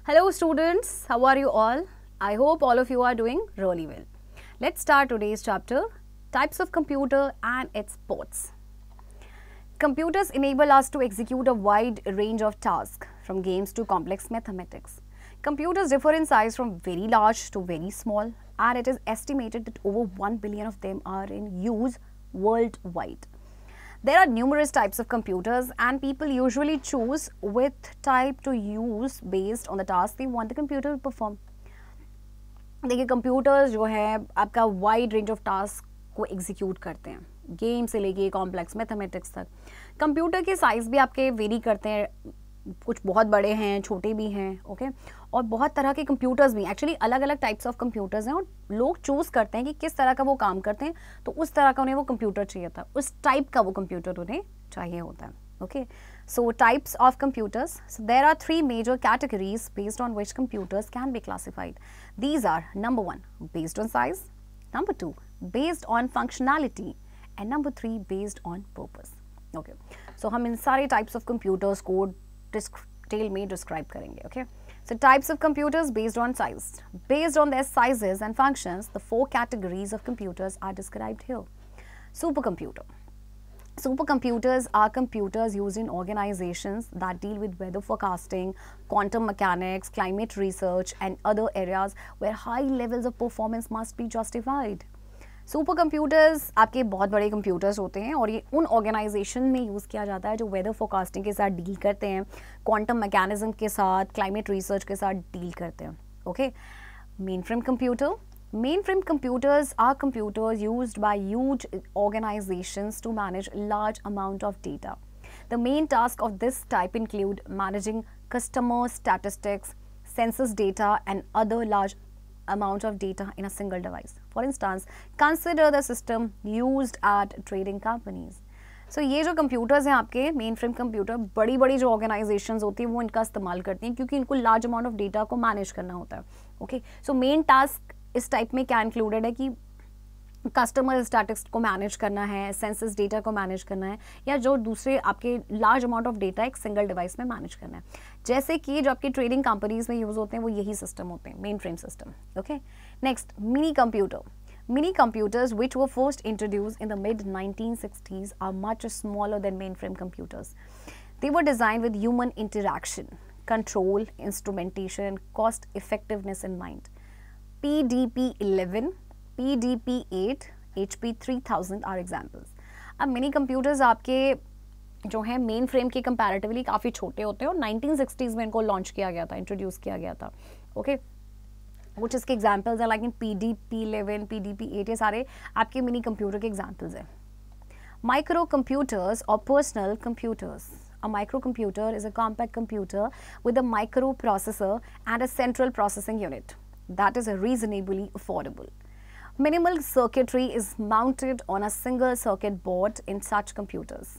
Hello students, how are you all? I hope all of you are doing really well. Let's start today's chapter, types of computer and its ports. Computers enable us to execute a wide range of tasks, from games to complex mathematics. Computers differ in size from very large to very small, and it is estimated that over 1 billion of them are in use worldwide. There are numerous types of computers and people usually choose which type to use based on the task they want the computer to perform. देखिए computers जो है आपका wide range of task को execute करते हैं, game से लेके complex mathematics तक. कंप्यूटर के साइज भी आपके वेरी करते हैं, कुछ बहुत बड़े हैं, छोटे भी हैं, ओके. और बहुत तरह के कंप्यूटर्स भी, एक्चुअली अलग अलग टाइप्स ऑफ कंप्यूटर्स हैं और लोग चूज़ करते हैं कि किस तरह का वो काम करते हैं, तो उस तरह का उन्हें वो कंप्यूटर चाहिए था, उस टाइप का वो कंप्यूटर उन्हें चाहिए होता है, okay. So types of computers. So there are three major categories based on which computers can be classified. These are number 1, based on size, number 2, based on functionality, and number 3, based on purpose. Okay. So हम इन सारे types of computers को detail में describe करेंगे. Okay. So types of computers based on size. Based on their sizes and functions, the 4 categories of computers are described here. Supercomputer. Supercomputers are computers used in organizations that deal with weather forecasting, quantum mechanics, climate research, and other areas where high levels of performance must be justified. Super computers आपके बहुत बड़े computers होते हैं और ये उन organisation में use किया जाता है जो वेदर फोरकास्टिंग के साथ डील करते हैं, क्वांटम मैकेनिज्म के साथ, क्लाइमेट रिसर्च के साथ डील करते हैं. Okay. Mainframe computer. Mainframe computers are computers used by huge organizations to manage large amount of data. The main tasks of this type include managing customer statistics, census data, and other large amount of data in a single device. For instance, consider the system used at trading companies. So ये जो computers हैं आपके main frame computer, बड़ी बड़ी जो organisations होती हैं वो इनका इस्तेमाल करती हैं क्योंकि इनको लार्ज अमाउंट ऑफ डेटा को मैनेज करना होता है. ओके. सो मेन टास्क इस टाइप में क्या इंक्लूडेड है कि कस्टमर स्टैटिस्टिक्स को मैनेज करना है, सेंसस डेटा को मैनेज करना है, या जो दूसरे आपके लार्ज अमाउंट ऑफ डेटा एक सिंगल डिवाइस में मैनेज करना है. जैसे कि जो आपकी ट्रेडिंग कंपनीज में यूज़ होते हैं वो यही सिस्टम होते हैं, main frame system. Okay. Next, mini computer. Mini computers, which were first introduced in the mid-1960s, are much smaller than mainframe computers. They were designed with human interaction, control, instrumentation, and cost effectiveness in mind. PDP-11, PDP-8, HP 3000 are examples. अब mini computers आपके जो हैं main frame के comparatively काफ़ी छोटे होते हैं और 1960s में इनको लॉन्च किया गया था, इंट्रोड्यूस किया गया था. ओके. कुछ इसके एग्जाम्पल्स हैं लाइक इन PDP-11, PDP-8, ये सारे आपके मिनी कंप्यूटर के एग्जाम्पल्स हैं. माइक्रो कंप्यूटर्स और personal computers. A microcomputer is a compact computer with a microprocessor and a central processing unit that is reasonably affordable. Minimal circuitry is mounted on a single circuit board in such computers.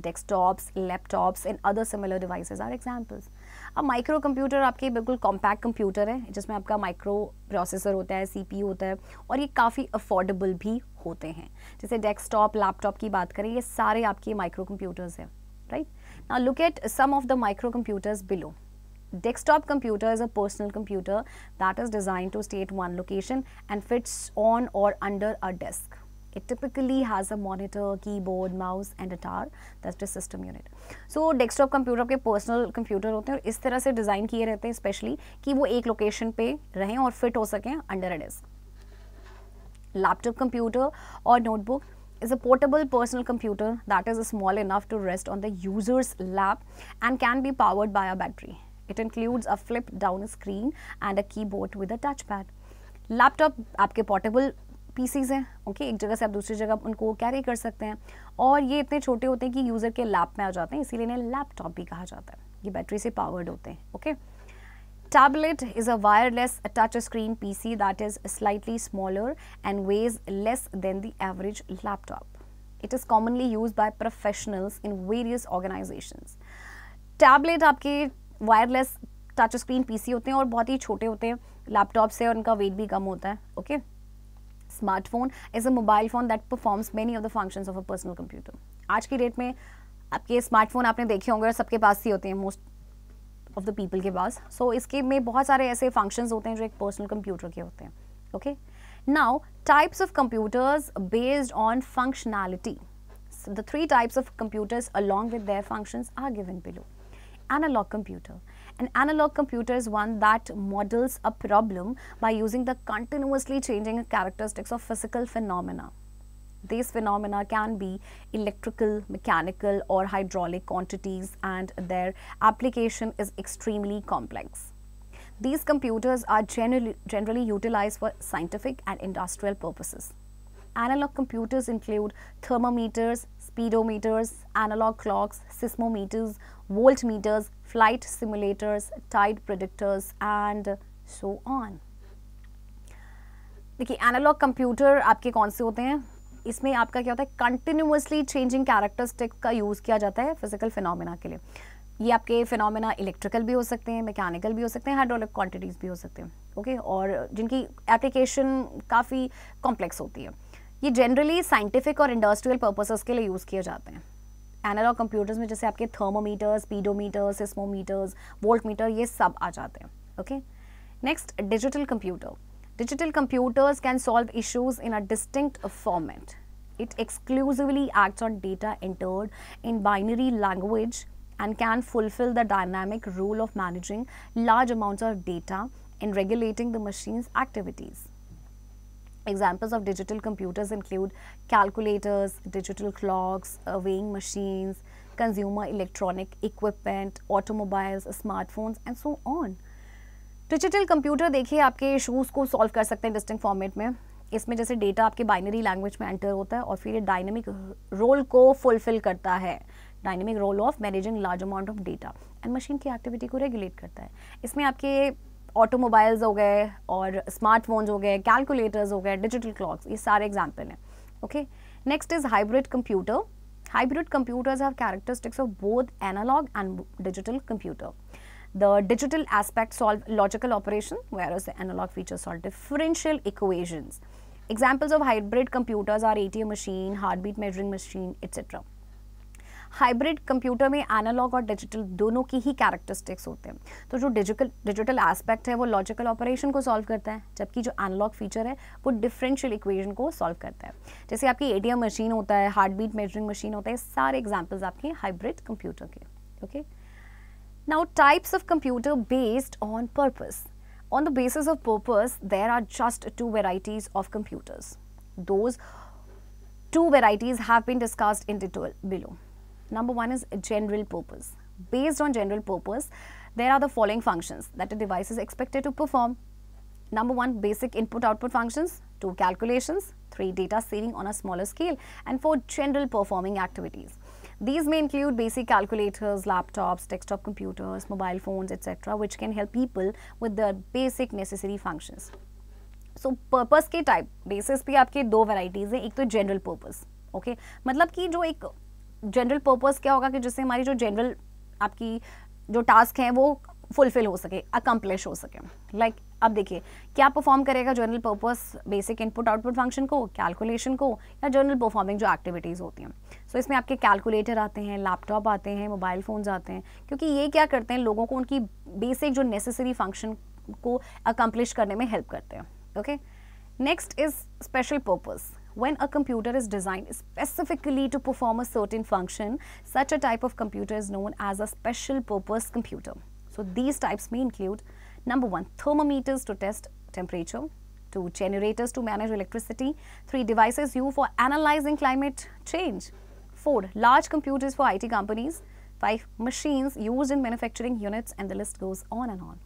Desktops, laptops and other similar devices are examples. अब micro computer आपके बिल्कुल compact computer है जिसमें आपका micro processor होता है, CPU होता है और ये काफ़ी अफोर्डेबल भी होते हैं. जैसे डेस्कटॉप, लैपटॉप की बात करें, ये सारे आपके माइक्रो कंप्यूटर्स हैं, right. Now look at some of the microcomputers below. Desktop computer is a personal computer that is designed to stay at one location and fits on or under a desk. It typically has a monitor, keyboard, mouse and a tower. That's the system unit. So desktop computer आपके personal computer होते हैं और इस तरह से design किए रहते हैं स्पेशली कि वो एक लोकेशन पे रहें और फिट हो सकें under a desk. Laptop computer or notebook is a portable personal computer that is small enough to rest on the user's lap and can be powered by a battery. It includes a flip down screen and a keyboard with a touchpad. Laptop आपके portable PCs हैं, okay. एक जगह से आप दूसरी जगह उनको carry कर सकते हैं और ये इतने छोटे होते हैं कि यूज़र के लैप में आ जाते हैं, इसीलिए इन्हें लैपटॉप भी कहा जाता है. ये बैटरी से पावर्ड होते हैं, okay. Tablet is a wireless touch screen PC that is slightly smaller and weighs less than the average laptop. It is commonly used by professionals in various organizations. Tablet आपके wireless touch screen PC होते हैं और बहुत ही छोटे होते हैं laptop से और उनका वेट भी कम होता है. Okay. Smartphone is a mobile phone that performs many of the functions of a personal computer. आज की डेट में आपके स्मार्टफोन आपने देखे होंगे और सबके पास ही होते हैं, मोस्ट ऑफ द पीपल के पास. सो इसके में बहुत सारे ऐसे फंक्शंस होते हैं जो एक पर्सनल कंप्यूटर के होते हैं. Okay, now types of computers based on functionality. So the 3 types of computers along with their functions are given below. Analog computer. An analog computer is one that models a problem by using the continuously changing characteristics of physical phenomena. These phenomena can be electrical, mechanical or hydraulic quantities, and their application is extremely complex. These computers are generally utilized for scientific and industrial purposes. Analog computers include thermometers, speedometers, analog clocks, seismometers, voltmeters, flight simulators, tide predictors, and so on. देखिए, analogue computer आपके कौन से होते हैं? इसमें आपका क्या होता है, कंटिन्यूसली चेंजिंग कैरेक्टरिस्टिक का यूज़ किया जाता है फिजिकल फिनोमेना के लिए. ये आपके फिनोमेना इलेक्ट्रिकल भी हो सकते हैं, मैकेनिकल भी हो सकते हैं, हाइड्रोलिक क्वांटिटीज़ भी हो सकते हैं. ओके, और जिनकी एप्लीकेशन काफ़ी कॉम्प्लेक्स होती है. ये जनरली साइंटिफिक और इंडस्ट्रियल पर्पसेस के लिए यूज़ किए जाते हैं. एनालॉग कंप्यूटर्स में जैसे आपके थर्मोमीटर, स्पीडोमीटर, सिस्मोमीटर्स, वोल्टमीटर, ये सब आ जाते हैं. Okay, next, digital computer. Digital computers can solve issues in a distinct format. It exclusively acts on data entered in binary language and can fulfill the dynamic role of managing large amounts of data and regulating the machine's activities. Examples of digital computers include calculators, digital clocks, weighing machines, consumer electronic equipment, automobiles, smartphones, and so on. Digital computer देखिए आपके issues को solve कर सकते हैं distinct format में. इसमें जैसे data आपके बाइनरी लैंग्वेज में एंटर होता है और फिर ये डायनेमिक रोल को फुलफिल करता है. Dynamic role of managing large amount of data and machine की एक्टिविटी को रेगुलेट करता है. इसमें आपके ऑटोमोबाइल्स हो गए और स्मार्टफोन्स हो गए, कैलकुलेटर्स हो गए, डिजिटल क्लॉक्स, ये सारे एग्जाम्पल हैं. Okay, next is hybrid computer. Hybrid computers have characteristics of both analog and digital computer. The digital aspects solve logical operation, whereas the analog features solve differential equations. Examples of hybrid computers are ATM machine, heartbeat measuring machine, etc. Hybrid computer में analogue और digital दोनों की ही characteristics होते हैं. तो जो digital aspect है वो लॉजिकल ऑपरेशन को सॉल्व करता है, जबकि जो एनालॉग फीचर है वो डिफरेंशियल इक्वेशन को सॉल्व करता है. जैसे आपकी एटीएम मशीन होता है, हार्टबीट मेजरिंग मशीन होता है, सारे एग्जाम्पल्स आपके हाइब्रिड कंप्यूटर के. Okay, now types of computer based on purpose. On the basis of purpose, there are just two varieties of computers. Those two varieties have been discussed in detail below. Number one is general purpose. Based on general purpose, there are the following functions that a device is expected to perform. Number one, basic input-output functions. 2, calculations. 3, data saving on a smaller scale. And 4, general performing activities. These may include basic calculators, laptops, desktop computers, mobile phones, etc., which can help people with the basic necessary functions. So, purpose के type basis पे आपके दो varieties हैं. एक तो general purpose. Okay? मतलब कि जो एक जनरल पर्पस क्या होगा कि जिससे हमारी जो जनरल आपकी जो टास्क हैं वो फुलफिल हो सके, अकम्प्लिश हो सके. लाइक अब देखिए क्या परफॉर्म करेगा general purpose, basic input output function को, कैलकुलेशन को, या जनरल परफॉर्मिंग जो एक्टिविटीज़ होती हैं. सो इसमें आपके कैलकुलेटर आते हैं, लैपटॉप आते हैं, मोबाइल फ़ोन्स आते हैं, क्योंकि ये क्या करते हैं, लोगों को उनकी बेसिक जो नेसेसरी फंक्शन को अकम्प्लिश करने में हेल्प करते हैं. Okay, next is special purpose. When a computer is designed specifically to perform a certain function, such a type of computer is known as a special purpose computer. So these types may include, number 1, thermometers to test temperature, 2, generators to manage electricity, 3, devices used for analyzing climate change, 4, large computers for IT companies, 5, machines used in manufacturing units, and the list goes on and on.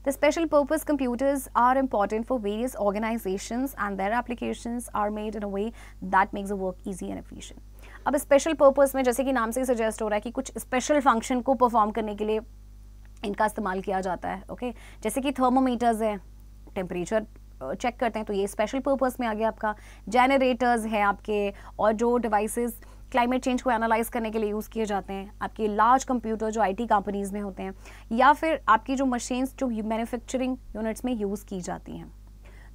The special purpose computers are important for various organizations and their applications are made in a way that makes the work easy and efficient. अब special purpose में जैसे कि नाम से ही suggest हो रहा है कि कुछ special function को perform करने के लिए इनका इस्तेमाल किया जाता है. ओके, जैसे कि थर्मोमीटर्स है, टेम्परेचर चेक करते हैं, तो ये स्पेशल पर्पस में आ गया आपका. जनरेटर्स है आपके, और जो डिवाइसेस क्लाइमेट चेंज को एनालाइज करने के लिए यूज़ किए जाते हैं. आपके लार्ज कंप्यूटर जो आईटी कंपनीज़ में होते हैं, या फिर आपकी जो मशीन्स जो मैन्युफैक्चरिंग यूनिट्स में यूज़ की जाती हैं.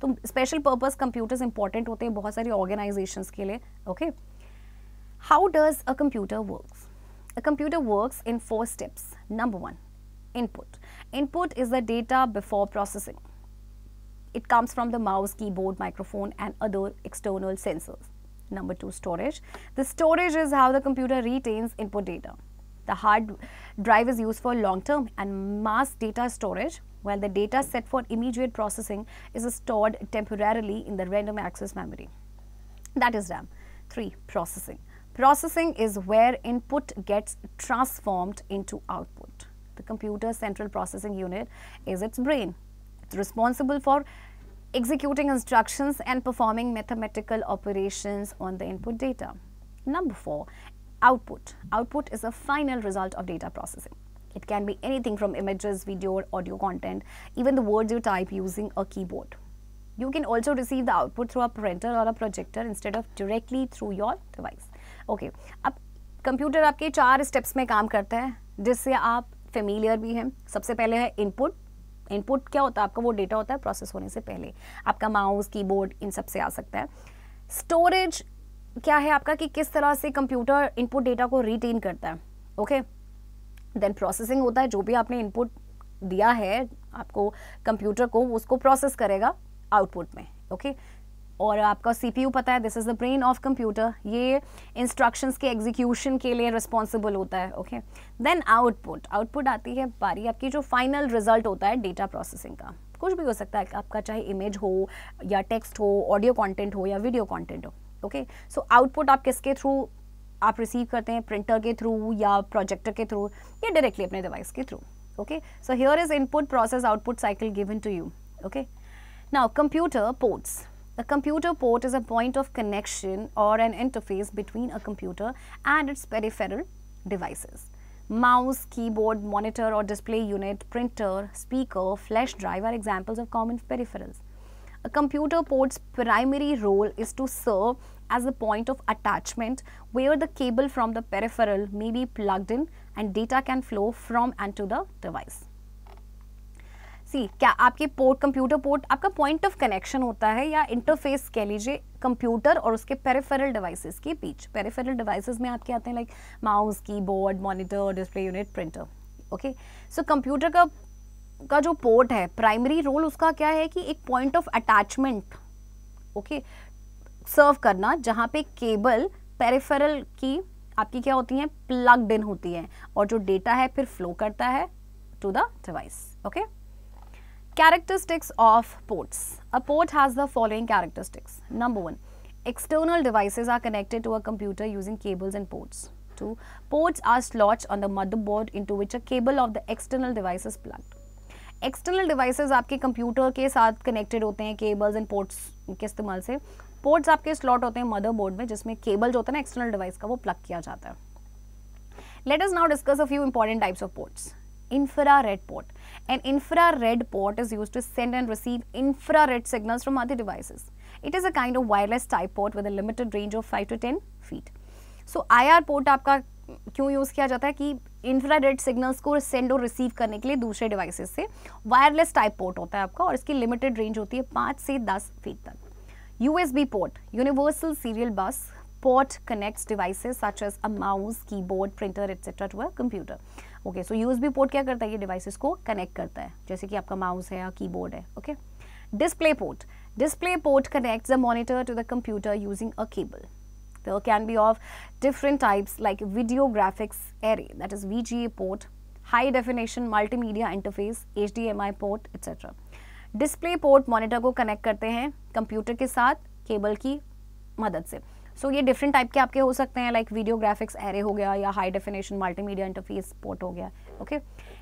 तो स्पेशल पर्पस कंप्यूटर्स इंपॉर्टेंट होते हैं बहुत सारी ऑर्गेनाइजेशंस के लिए. Okay, how does a computer works? A computer works in 4 steps. Number 1, input. Input is the data before processing. It comes from the mouse, keyboard, microphone and other external sensors. Number 2, storage. The storage is how the computer retains input data. The hard drive is used for long-term and mass data storage, while the data set for immediate processing is stored temporarily in the random access memory. That is RAM. 3, processing. Processing is where input gets transformed into output. The computer's central processing unit is its brain. It's responsible for executing instructions and performing mathematical operations on the input data. Number 4, output. Output is a final result of data processing. It can be anything from images, video, or audio content, even the words you type using a keyboard. You can also receive the output through a printer or a projector instead of directly through your device. Okay, अब computer आपके 4 steps में काम करता है जिससे आप familiar भी हैं. सबसे पहले है इनपुट. इनपुट क्या होता है? आपका वो डेटा होता है प्रोसेस होने से पहले. आपका माउस, कीबोर्ड इन सब से आ सकता है. स्टोरेज क्या है आपका कि किस तरह से कंप्यूटर इनपुट डेटा को रिटेन करता है. ओके, देन प्रोसेसिंग होता है, जो भी आपने इनपुट दिया है आपको कंप्यूटर को, उसको प्रोसेस करेगा आउटपुट में. ओके, और आपका सीपीयू पता है, this is the brain of computer. ये इंस्ट्रक्शंस के एग्जीक्यूशन के लिए रिस्पॉन्सिबल होता है. Okay, then output. आउटपुट आती है बारी आपकी जो फाइनल रिजल्ट होता है डेटा प्रोसेसिंग का. कुछ भी हो सकता है आपका, चाहे इमेज हो या टेक्स्ट हो, ऑडियो कंटेंट हो या वीडियो कंटेंट हो. ओके, सो आउटपुट आप किसके थ्रू आप रिसीव करते हैं? प्रिंटर के थ्रू या प्रोजेक्टर के थ्रू या डायरेक्टली अपने डिवाइस के थ्रू. Okay, so here is input process output cycle given to you. Okay, now computer ports. A computer port is a point of connection or an interface between a computer and its peripheral devices. Mouse, keyboard, monitor or display unit, printer, speaker, flash drive are examples of common peripherals. A computer port's primary role is to serve as a point of attachment where the cable from the peripheral may be plugged in and data can flow from and to the device. सी, क्या आपके port, computer port आपका point of connection होता है या interface कह लीजिए computer और उसके पेरिफेरल डिवाइसेस के बीच. पेरिफेरल डिवाइसेस में आपके आते हैं like mouse, keyboard, monitor, display unit, printer. Okay, so computer का जो पोर्ट है, प्राइमरी रोल उसका क्या है कि एक पॉइंट ऑफ अटैचमेंट ओके सर्व करना, जहाँ पे केबल पेरिफेरल की आपकी क्या होती हैं, प्लग्ड इन होती हैं और जो डेटा है फिर फ्लो करता है to the device. Okay, characteristics of ports. A port has the following characteristics. Number 1, external devices are connected to a computer using cables and ports. 2, ports are slots on the motherboard into which a cable of the external device is plugged. External devices आपके computer के साथ connected होते हैं cables and ports के इस्तेमाल से. Ports आपके slot होते हैं मदरबोर्ड में जिसमें केबल जो होता है ना एक्सटर्नल डिवाइस का, वो प्लग किया जाता है. Let us now discuss a few important types of ports. Infrared port. An infrared port is used to send and receive infrared signals from other devices. It is a kind of wireless type port with a limited range of 5 to 10 feet. So IR port आपका क्यों use किया जाता है कि infrared signals को send और receive करने के लिए दूसरे डिवाइसेस से. वायरलेस टाइप पोर्ट होता है आपका और इसकी लिमिटेड रेंज होती है 5 से 10 फीट तक. USB port, Universal Serial Bus port connects devices such as a mouse, keyboard, printer, etc. to a computer. Okay, so USB port क्या करता है? ये डिवाइसेस को कनेक्ट करता है, जैसे कि आपका माउस है या कीबोर्ड है. Okay, display port. Display port connects the monitor to the computer using a cable. There can be of different types like video graphics array, that is VGA port, high definition multimedia interface, HDMI port, etc. Display port monitor को connect करते हैं computer के साथ cable की मदद से. सो ये different type के आपके हो सकते हैं लाइक वीडियो ग्राफिक्स एरे हो गया या high definition multimedia interface port हो गया. Okay,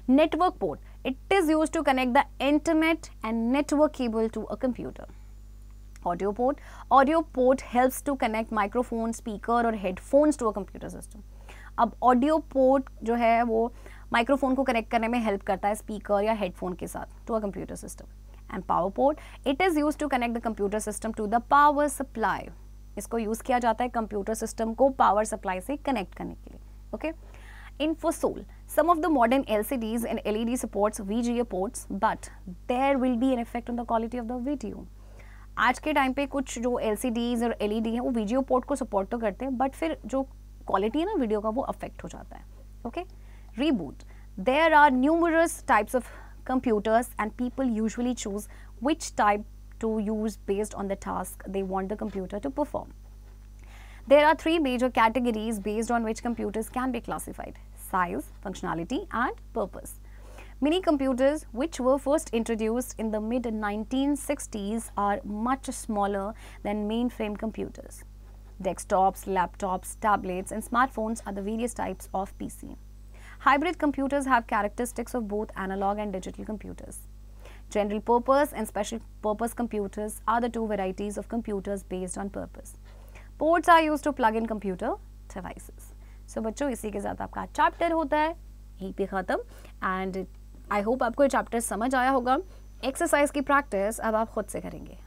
network port. It is used to connect the internet and network cable to a computer. Audio port. Audio port helps to connect microphone, speaker और headphones to a computer system. अब audio port जो है वो microphone को connect करने में help करता है स्पीकर या हेडफोन के साथ to a computer system. And power port. It is used to connect the computer system to the power supply. इसको यूज किया जाता है कंप्यूटर सिस्टम को पावर सप्लाई से कनेक्ट करने के लिए. Okay, InfoSol. Some of the modern LCDs and LED supports VGA ports, but there will be an effect on the quality of the video. आज के टाइम पे कुछ जो LCDs और LED हैं वो VGA पोर्ट को सपोर्ट तो करते हैं, बट फिर जो क्वालिटी है ना वीडियो का वो अफेक्ट हो जाता है. Okay, reboot. There are numerous types of computers, and people usually choose which type to use based on the task they want the computer to perform. There are three major categories based on which computers can be classified: size, functionality, and purpose. Mini computers, which were first introduced in the mid-1960s, are much smaller than mainframe computers. Desktops, laptops, tablets, and smartphones are the various types of PC. Hybrid computers have characteristics of both analog and digital computers. General purpose and special purpose computers are the two varieties of computers based on purpose. Ports are used to plug in computer devices. So बच्चों, इसी के साथ आपका chapter होता है यहीं पे ख़त्म. एंड आई होप आपको ये चैप्टर समझ आया होगा. एक्सरसाइज की प्रैक्टिस अब आप खुद से करेंगे.